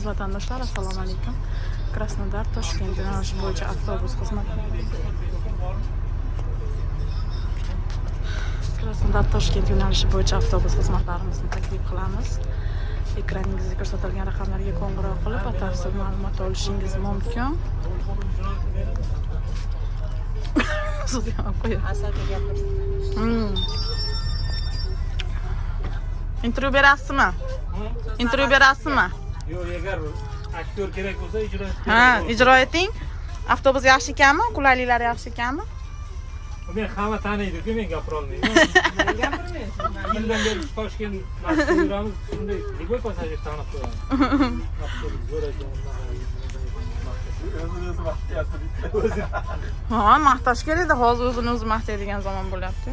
vatandaşlar, assalomu alaykum. Krasnodar Toshkent yo'nalishi bo'yicha avtobus xizmati. Krasnodar Toshkent yo'nalishi bo'yicha avtobus xizmatlarimizni taklif qilamiz. Ekraningizda ko'rsatilgan raqamlarga qo'ng'iroq qilib, batafsil ma'lumot olishingiz mumkin. Intervyu berasizmi? Intervyu berasizmi? Yo'q, agar aktyor kerak bo'lsa ijro eting. Ha, ijro eting. Avtobus yaxshi ekanmi? Qulayliklari yaxshi ekanmi? Men hamma taniydi-ku, men gapira olmayman. Gapirmaysiz. Yildan beri Toshkent marshruti yuramiz, shunday liboy passajir tanib qo'yamiz. Absolut zo'r ekan. Ha, maqtash kerak-da, hozir o'zini o'zi maqtaydigan zamon bo'lyapti.